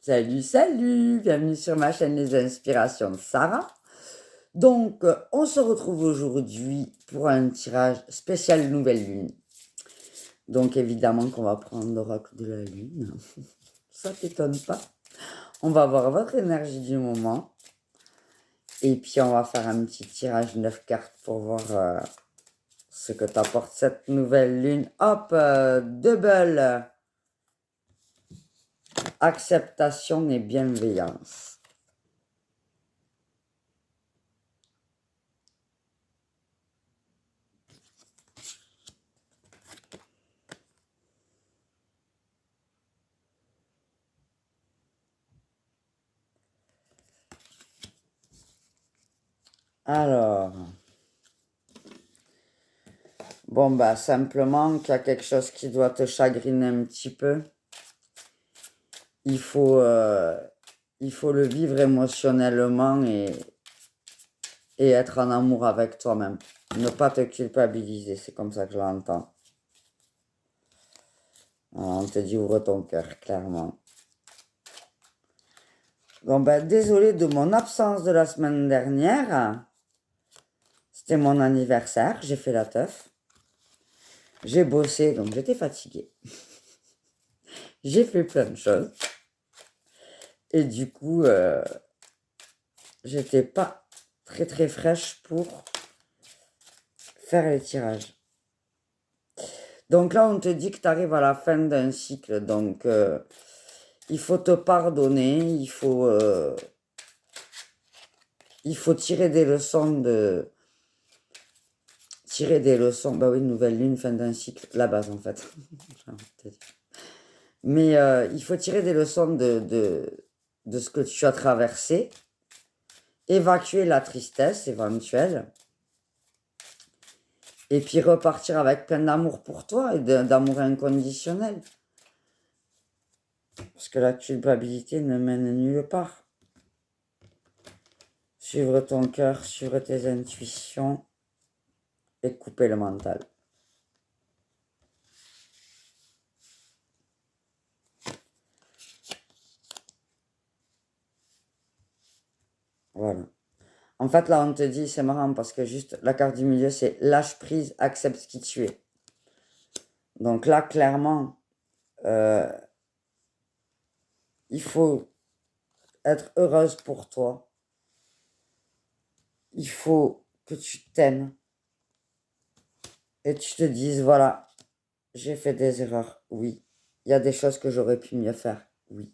Salut, salut, bienvenue sur ma chaîne Les Inspirations de Sarah. Donc, on se retrouve aujourd'hui pour un tirage spécial Nouvelle Lune. Donc, évidemment qu'on va prendre l'oracle de la Lune. Ça t'étonne pas. On va voir votre énergie du moment. Et puis, on va faire un petit tirage 9 cartes pour voir ce que t'apporte cette nouvelle Lune. Hop, double. Acceptation et bienveillance. Alors, bon, bah, simplement qu'il y a quelque chose qui doit te chagriner un petit peu. Il faut le vivre émotionnellement et être en amour avec toi-même. Ne pas te culpabiliser, c'est comme ça que je l'entends. On te dit ouvre ton cœur, clairement. Bon, ben, désolé de mon absence de la semaine dernière. C'était mon anniversaire, j'ai fait la teuf. J'ai bossé, donc j'étais fatiguée. J'ai fait plein de choses. Et du coup, j'étais pas très très fraîche pour faire les tirages. Donc là, on te dit que tu arrives à la fin d'un cycle. Donc, il faut te pardonner. Il faut tirer des leçons de... Tirer des leçons. Bah oui, nouvelle lune, fin d'un cycle. La base, en fait. Mais il faut tirer des leçons de ce que tu as traversé. Évacuer la tristesse éventuelle. Et puis repartir avec plein d'amour pour toi et d'amour inconditionnel. Parce que la culpabilité ne mène nulle part. Suivre ton cœur, suivre tes intuitions et couper le mental. Voilà. En fait, là, on te dit, c'est marrant parce que juste la carte du milieu, c'est lâche prise, accepte ce qui tu es. Donc là, clairement, il faut être heureuse pour toi. Il faut que tu t'aimes et tu te dises, voilà, j'ai fait des erreurs, oui. Il y a des choses que j'aurais pu mieux faire, oui.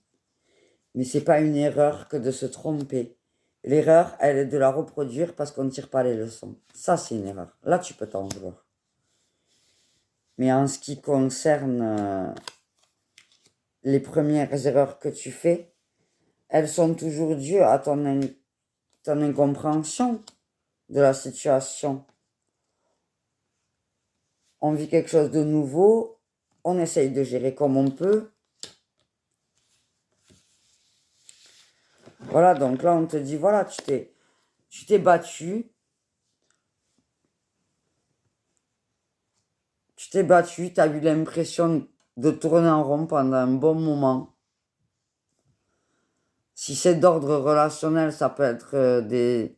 Mais c'est pas une erreur que de se tromper. L'erreur, elle est de la reproduire parce qu'on ne tire pas les leçons. Ça, c'est une erreur. Là, tu peux t'en vouloir. Mais en ce qui concerne les premières erreurs que tu fais, elles sont toujours dues à ton incompréhension de la situation. On vit quelque chose de nouveau, on essaye de gérer comme on peut. Voilà, donc là, on te dit, voilà, tu t'es battu. Tu t'es battu, tu as eu l'impression de tourner en rond pendant un bon moment. Si c'est d'ordre relationnel, ça peut être des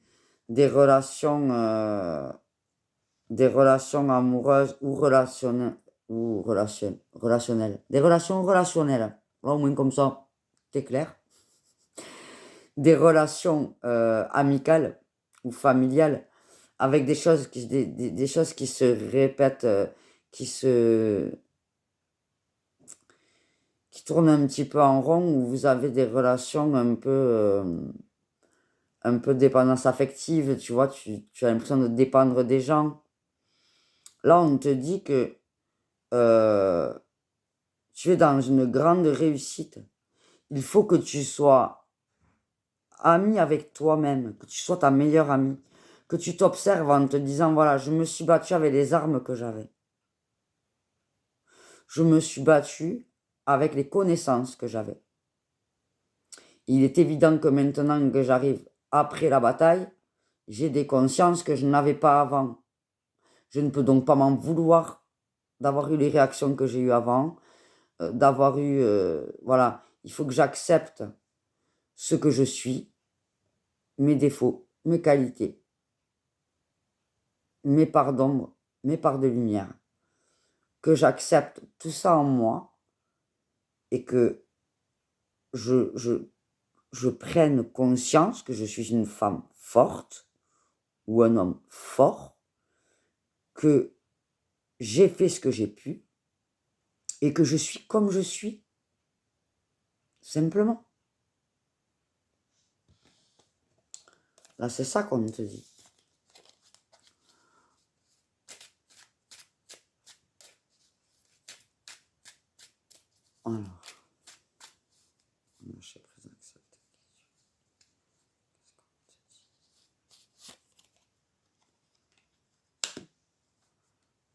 relations amoureuses ou relationnelles. Des relations relationnelles. Là, au moins comme ça, c'est clair. Des relations amicales ou familiales avec des choses des choses qui se répètent, qui tournent un petit peu en rond, où vous avez des relations un peu dépendance affective, tu vois, tu as l'impression de dépendre des gens. Là, on te dit que tu es dans une grande réussite. Il faut que tu sois ami avec toi-même, que tu sois ta meilleure amie, que tu t'observes en te disant, voilà, je me suis battu avec les armes que j'avais. Je me suis battu avec les connaissances que j'avais. Il est évident que maintenant que j'arrive après la bataille, j'ai des consciences que je n'avais pas avant. Je ne peux donc pas m'en vouloir d'avoir eu les réactions que j'ai eues avant, d'avoir eu... voilà, il faut que j'accepte ce que je suis, mes défauts, mes qualités, mes parts d'ombre, mes parts de lumière, que j'accepte tout ça en moi et que je prenne conscience que je suis une femme forte ou un homme fort, que j'ai fait ce que j'ai pu et que je suis comme je suis, simplement. Là, c'est ça qu'on te dit. Alors, lâcher prise, accepter.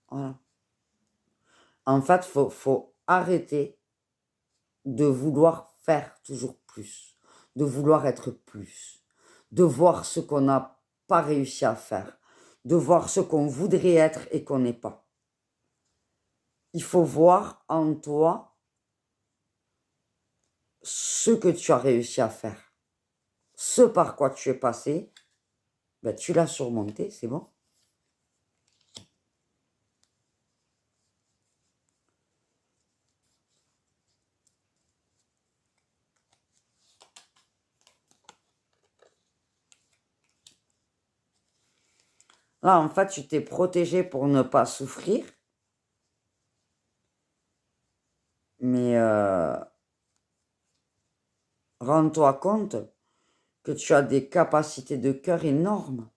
Voilà. En fait, faut arrêter de vouloir faire toujours plus, de vouloir être plus, de voir ce qu'on n'a pas réussi à faire, de voir ce qu'on voudrait être et qu'on n'est pas. Il faut voir en toi ce que tu as réussi à faire. Ce par quoi tu es passé, ben, tu l'as surmonté, c'est bon. Là, en fait, tu t'es protégé pour ne pas souffrir. Mais rends-toi compte que tu as des capacités de cœur énormes.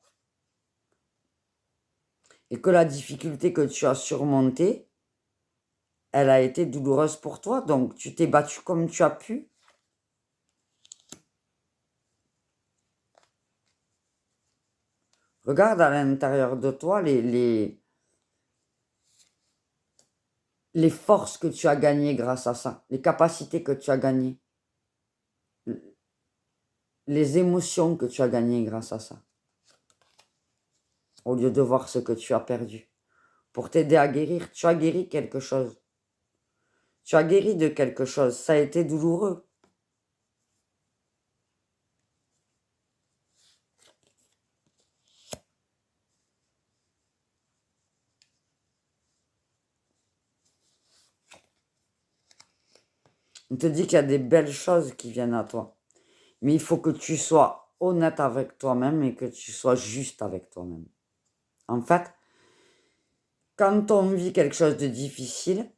Et que la difficulté que tu as surmontée, elle a été douloureuse pour toi. Donc, tu t'es battu comme tu as pu. Regarde à l'intérieur de toi les forces que tu as gagnées grâce à ça. Les capacités que tu as gagnées. Les émotions que tu as gagnées grâce à ça. Au lieu de voir ce que tu as perdu. Pour t'aider à guérir, tu as guéri quelque chose. Tu as guéri de quelque chose. Ça a été douloureux. On te dit qu'il y a des belles choses qui viennent à toi. Mais il faut que tu sois honnête avec toi-même et que tu sois juste avec toi-même. En fait, quand on vit quelque chose de difficile,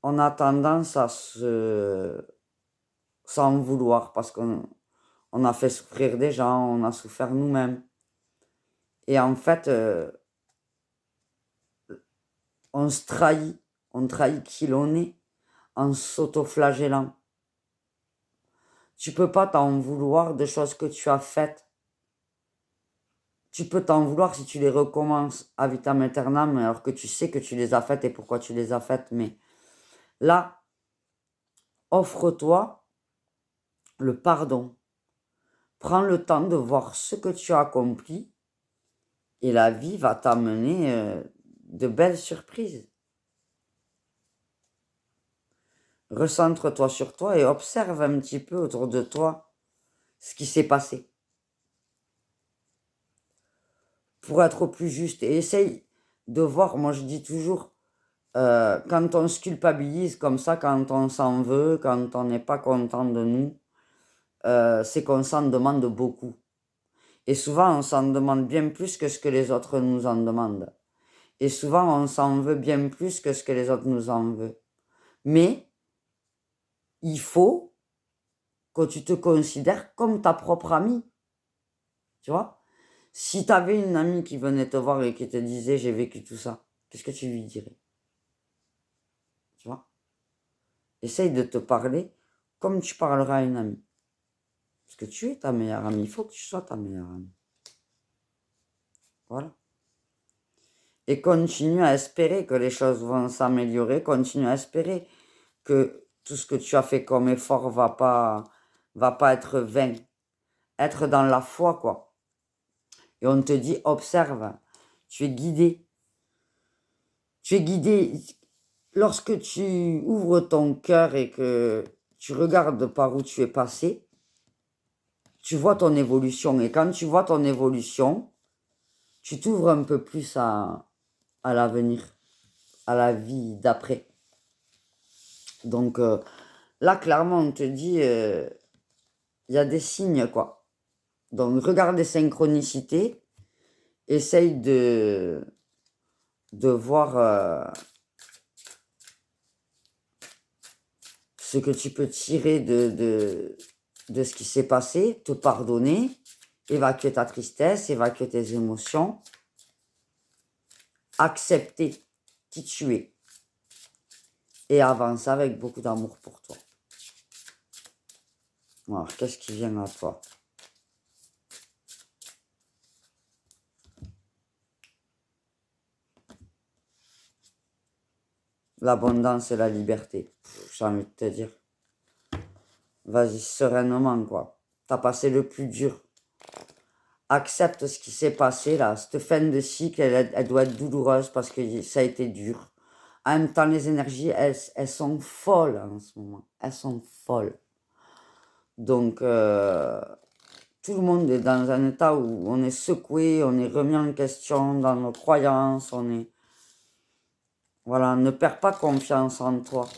on a tendance à s'en vouloir parce qu'on a fait souffrir des gens, on a souffert nous-mêmes. Et en fait, on se trahit, on trahit qui l'on est en s'autoflagellant. Tu peux pas t'en vouloir de choses que tu as faites. Tu peux t'en vouloir si tu les recommences à vitam aeternam alors que tu sais que tu les as faites et pourquoi tu les as faites. Mais là, offre-toi le pardon. Prends le temps de voir ce que tu as accompli et la vie va t'amener de belles surprises. Recentre-toi sur toi et observe un petit peu autour de toi ce qui s'est passé. Pour être plus juste et essaye de voir, moi je dis toujours, quand on se culpabilise comme ça, quand on s'en veut, quand on n'est pas content de nous, c'est qu'on s'en demande beaucoup. Et souvent, on s'en demande bien plus que ce que les autres nous en demandent. Et souvent, on s'en veut bien plus que ce que les autres nous en veulent. Mais, il faut que tu te considères comme ta propre amie. Tu vois? Si tu avais une amie qui venait te voir et qui te disait « j'ai vécu tout ça », qu'est-ce que tu lui dirais? Tu vois? Essaye de te parler comme tu parleras à une amie. Parce que tu es ta meilleure amie. Il faut que tu sois ta meilleure amie. Voilà. Et continue à espérer que les choses vont s'améliorer. Continue à espérer que tout ce que tu as fait comme effort va pas être vain. Être dans la foi, quoi. Et on te dit, observe. Tu es guidé. Tu es guidé. Lorsque tu ouvres ton cœur et que tu regardes par où tu es passé, tu vois ton évolution. Et quand tu vois ton évolution, tu t'ouvres un peu plus à l'avenir, à la vie d'après. Donc là, clairement, on te dit, il y a des signes, quoi. Donc regarde les synchronicités, essaye de voir ce que tu peux tirer de ce qui s'est passé, te pardonner, évacuer ta tristesse, évacuer tes émotions, accepter qui tu es et avancer avec beaucoup d'amour pour toi. Alors, qu'est-ce qui vient à toi? L'abondance et la liberté. J'ai envie de te dire. Vas-y sereinement, quoi. T'as passé le plus dur. Accepte ce qui s'est passé, là. Cette fin de cycle, elle doit être douloureuse parce que ça a été dur. En même temps, les énergies, elles sont folles en ce moment. Elles sont folles. Donc, tout le monde est dans un état où on est secoué, on est remis en question dans nos croyances, on est... Voilà, ne perds pas confiance en toi.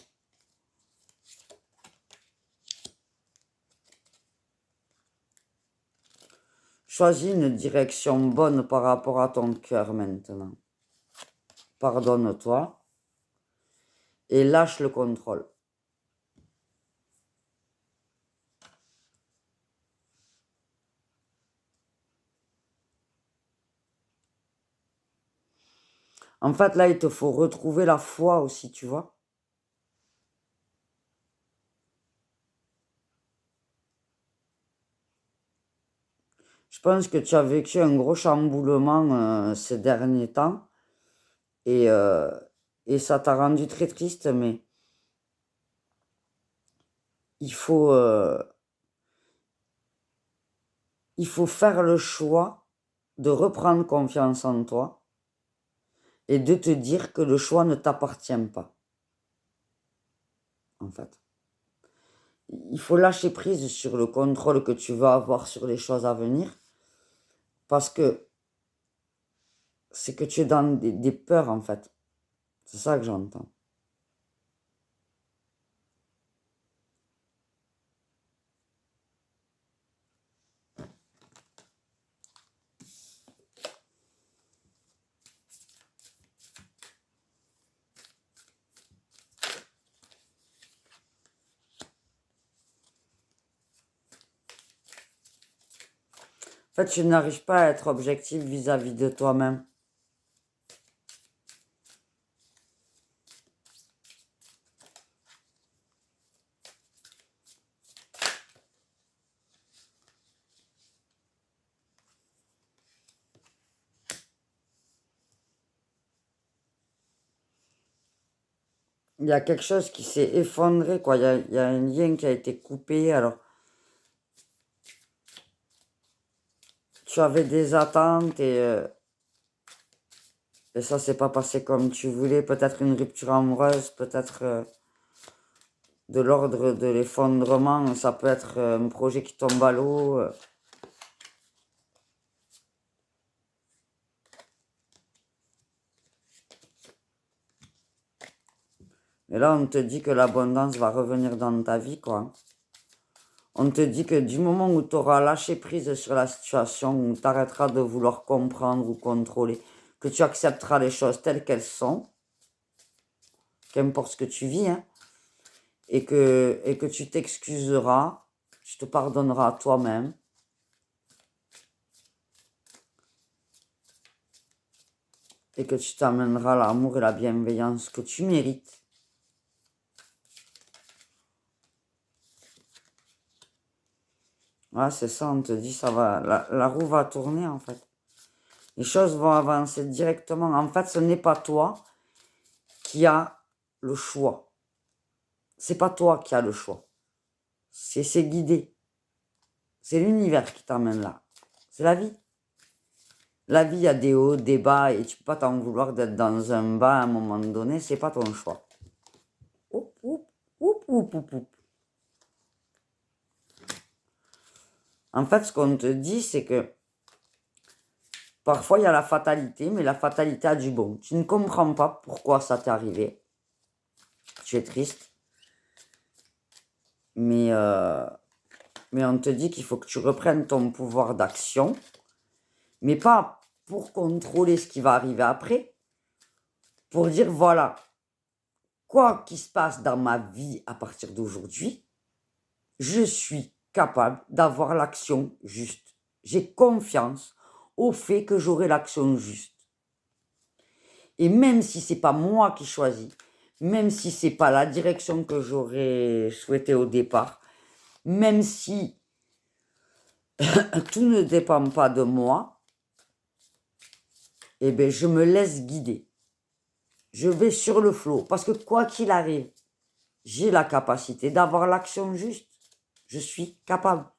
Choisis une direction bonne par rapport à ton cœur maintenant. Pardonne-toi et lâche le contrôle. En fait, là, il te faut retrouver la foi aussi, tu vois. Je pense que tu as vécu un gros chamboulement ces derniers temps et, ça t'a rendu très triste, mais il faut faire le choix de reprendre confiance en toi et de te dire que le choix ne t'appartient pas, en fait. Il faut lâcher prise sur le contrôle que tu vas avoir sur les choses à venir parce que c'est que tu es dans des peurs, en fait. C'est ça que j'entends. En fait, tu n'arrives pas à être objectif vis-à-vis de toi-même. Il y a quelque chose qui s'est effondré, quoi. Il y a un lien qui a été coupé. Alors, tu avais des attentes et ça s'est pas passé comme tu voulais. Peut-être une rupture amoureuse, peut-être de l'ordre de l'effondrement. Ça peut être un projet qui tombe à l'eau. Et là, on te dit que l'abondance va revenir dans ta vie, quoi. On te dit que du moment où tu auras lâché prise sur la situation, où tu arrêteras de vouloir comprendre ou contrôler, que tu accepteras les choses telles qu'elles sont, qu'importe ce que tu vis, hein, et que tu t'excuseras, tu te pardonneras à toi-même. Et que tu t'amèneras l'amour et la bienveillance que tu mérites. Ouais, c'est ça, on te dit, ça va, la roue va tourner, en fait. Les choses vont avancer directement. En fait, ce n'est pas toi qui as le choix. C'est pas toi qui as le choix. C'est guidé. C'est l'univers qui t'emmène là. C'est la vie. La vie, il y a des hauts, des bas, et tu peux pas t'en vouloir d'être dans un bas à un moment donné, c'est pas ton choix. Oup, oup, oup, oup, oup, oup. En fait, ce qu'on te dit, c'est que parfois, il y a la fatalité, mais la fatalité a du bon. Tu ne comprends pas pourquoi ça t'est arrivé. Tu es triste. Mais on te dit qu'il faut que tu reprennes ton pouvoir d'action. Mais pas pour contrôler ce qui va arriver après. Pour dire, voilà, quoi qu'il se passe dans ma vie à partir d'aujourd'hui, je suis capable d'avoir l'action juste. J'ai confiance au fait que j'aurai l'action juste. Et même si c'est pas moi qui choisis, même si c'est pas la direction que j'aurais souhaité au départ, même si tout ne dépend pas de moi, eh bien, je me laisse guider. Je vais sur le flot. Parce que quoi qu'il arrive, j'ai la capacité d'avoir l'action juste. Je suis capable.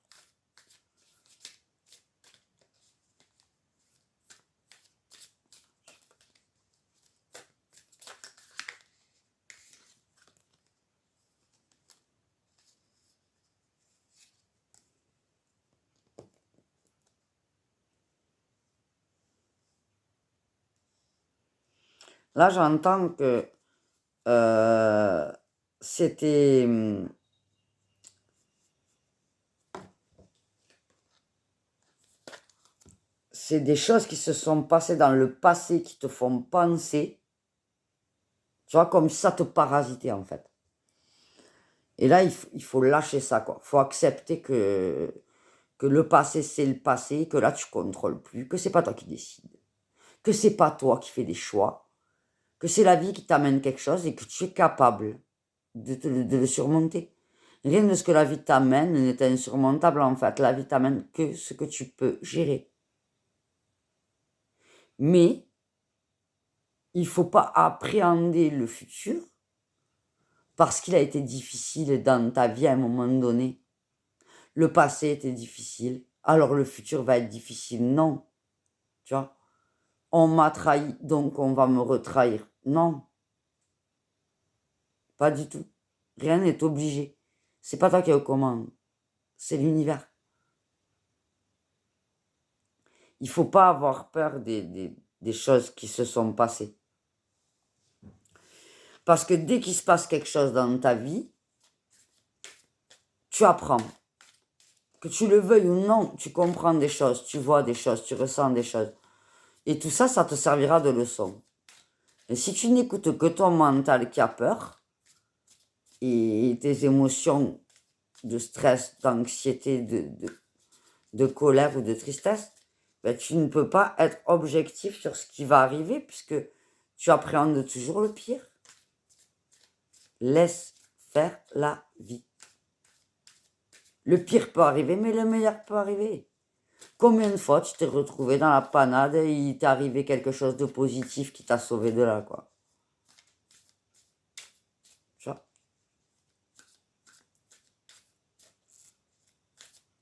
Là, j'entends que c'était... c'est des choses qui se sont passées dans le passé qui te font penser, tu vois, comme si ça te parasitait en fait. Et là, il faut lâcher ça, quoi. Il faut accepter que le passé, c'est le passé, que là, tu contrôles plus, que c'est pas toi qui décides, que c'est pas toi qui fais des choix, que c'est la vie qui t'amène quelque chose et que tu es capable de le surmonter. Rien de ce que la vie t'amène n'est insurmontable, en fait. La vie t'amène que ce que tu peux gérer. Mais il ne faut pas appréhender le futur parce qu'il a été difficile dans ta vie à un moment donné. Le passé était difficile, alors le futur va être difficile. Non, tu vois. On m'a trahi, donc on va me retrahir. Non, pas du tout. Rien n'est obligé. C'est pas toi qui es aux commandes, c'est l'univers. Il faut pas avoir peur des choses qui se sont passées. Parce que dès qu'il se passe quelque chose dans ta vie, tu apprends. Que tu le veuilles ou non, tu comprends des choses, tu vois des choses, tu ressens des choses. Et tout ça, ça te servira de leçon. Et si tu n'écoutes que ton mental qui a peur, et tes émotions de stress, d'anxiété, de colère ou de tristesse, ben, tu ne peux pas être objectif sur ce qui va arriver puisque tu appréhendes toujours le pire. Laisse faire la vie. Le pire peut arriver, mais le meilleur peut arriver. Combien de fois tu t'es retrouvé dans la panade et il t'est arrivé quelque chose de positif qui t'a sauvé de là, quoi. Tu vois?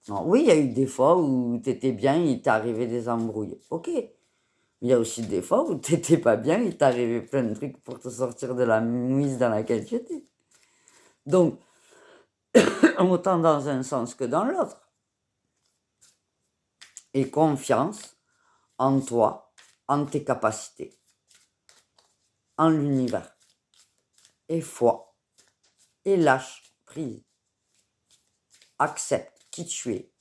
Non, oui, il y a eu des fois où t'étais bien, il t'est arrivé des embrouilles. Ok. Mais il y a aussi des fois où t'étais pas bien, il t'est arrivé plein de trucs pour te sortir de la mouise dans laquelle tu étais. Donc, autant dans un sens que dans l'autre. Et confiance en toi, en tes capacités, en l'univers. Et foi. Et lâche prise. Accepte qui tu es.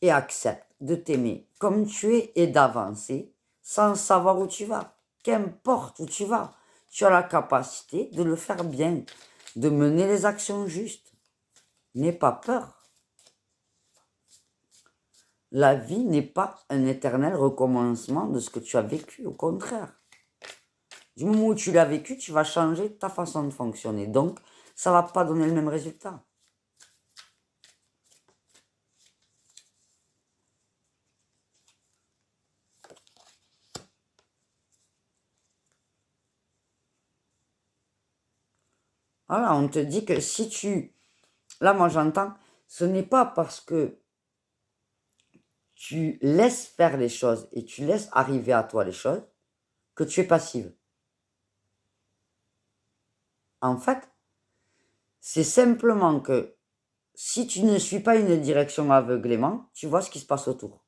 Et accepte de t'aimer comme tu es et d'avancer sans savoir où tu vas. Qu'importe où tu vas, tu as la capacité de le faire bien, de mener les actions justes. N'aie pas peur. La vie n'est pas un éternel recommencement de ce que tu as vécu, au contraire. Du moment où tu l'as vécu, tu vas changer ta façon de fonctionner. Donc, ça ne va pas donner le même résultat. Voilà, on te dit que si tu... Là, moi, j'entends, ce n'est pas parce que tu laisses faire les choses et tu laisses arriver à toi les choses que tu es passive. En fait, c'est simplement que si tu ne suis pas une direction aveuglément, tu vois ce qui se passe autour.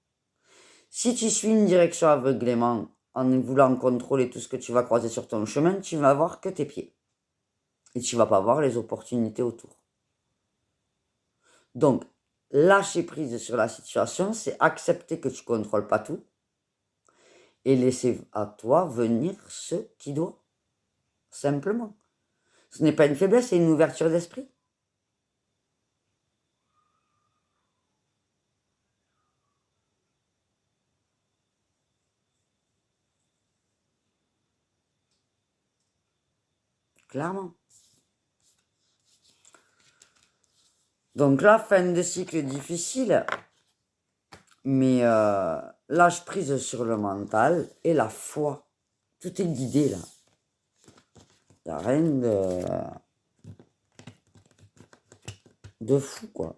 Si tu suis une direction aveuglément en voulant contrôler tout ce que tu vas croiser sur ton chemin, tu vas voir que tes pieds. Et tu vas pas voir les opportunités autour. Donc, lâcher prise sur la situation, c'est accepter que tu ne contrôles pas tout et laisser à toi venir ce qui doit. Simplement. Ce n'est pas une faiblesse, c'est une ouverture d'esprit. Clairement. Donc là, fin de cycle difficile, mais lâche prise sur le mental et la foi. Tout est guidé là. Il n'y a rien de fou quoi.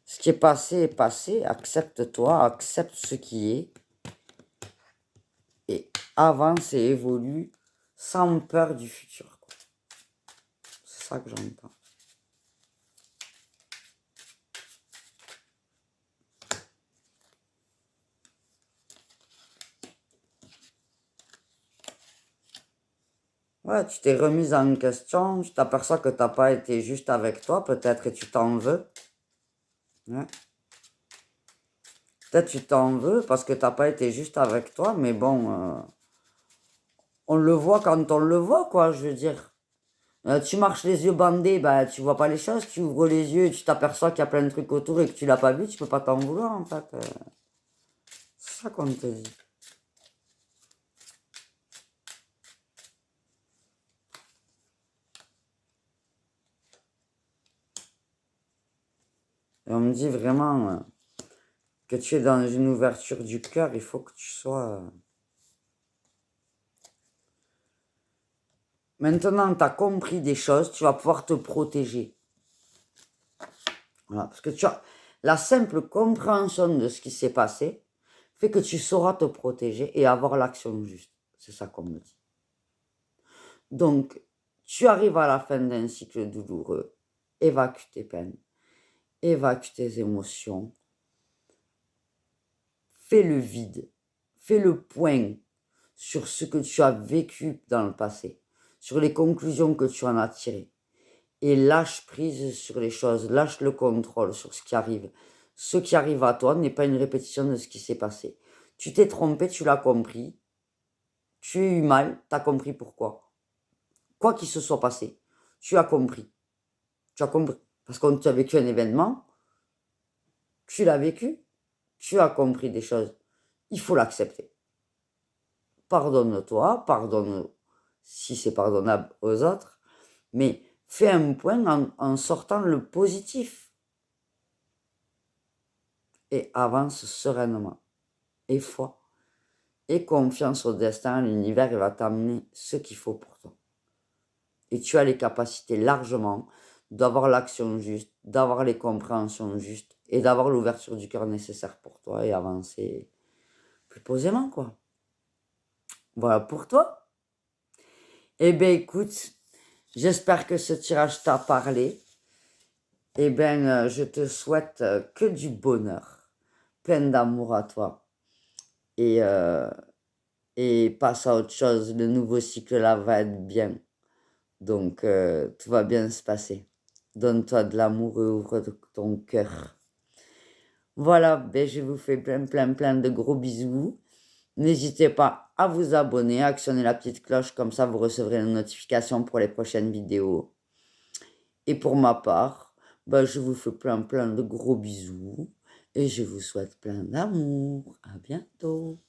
Ce qui est passé, accepte-toi, accepte ce qui est et avance et évolue sans peur du futur. C'est ça que j'entends. Ouais, tu t'es remise en question, tu t'aperçois que tu n'as pas été juste avec toi, peut-être, et tu t'en veux. Ouais. Peut-être tu t'en veux parce que tu n'as pas été juste avec toi, mais bon, on le voit quand on le voit, quoi, je veux dire. Tu marches les yeux bandés, bah tu vois pas les choses, tu ouvres les yeux et tu t'aperçois qu'il y a plein de trucs autour et que tu l'as pas vu, tu peux pas t'en vouloir en fait. C'est ça qu'on te dit. Et on me dit vraiment que tu es dans une ouverture du cœur, il faut que tu sois... Maintenant, tu as compris des choses, tu vas pouvoir te protéger. Voilà, parce que tu as la simple compréhension de ce qui s'est passé fait que tu sauras te protéger et avoir l'action juste. C'est ça qu'on me dit. Donc, tu arrives à la fin d'un cycle douloureux, évacue tes peines, évacue tes émotions, fais le vide, fais le point sur ce que tu as vécu dans le passé, sur les conclusions que tu en as tirées. Et lâche prise sur les choses, lâche le contrôle sur ce qui arrive. Ce qui arrive à toi n'est pas une répétition de ce qui s'est passé. Tu t'es trompé, tu l'as compris. Tu as eu mal, tu as compris pourquoi. Quoi qu'il se soit passé, tu as compris. Tu as compris. Parce qu'on tu as vécu un événement, tu l'as vécu, tu as compris des choses. Il faut l'accepter. Pardonne-toi, pardonne si c'est pardonnable aux autres, mais fais un point en sortant le positif. Et avance sereinement. Et foi. Et confiance au destin, l'univers, il va t'amener ce qu'il faut pour toi. Et tu as les capacités largement d'avoir l'action juste, d'avoir les compréhensions justes et d'avoir l'ouverture du cœur nécessaire pour toi et avancer plus posément, quoi. Voilà pour toi. Eh bien, écoute, j'espère que ce tirage t'a parlé. Eh bien, je te souhaite que du bonheur, plein d'amour à toi. Et passe à autre chose. Le nouveau cycle là va être bien. Donc, tout va bien se passer. Donne-toi de l'amour et ouvre ton cœur. Voilà, ben, je vous fais plein de gros bisous. N'hésitez pas à vous abonner, à actionner la petite cloche, comme ça vous recevrez une notification pour les prochaines vidéos. Et pour ma part, ben, je vous fais plein de gros bisous et je vous souhaite plein d'amour. À bientôt.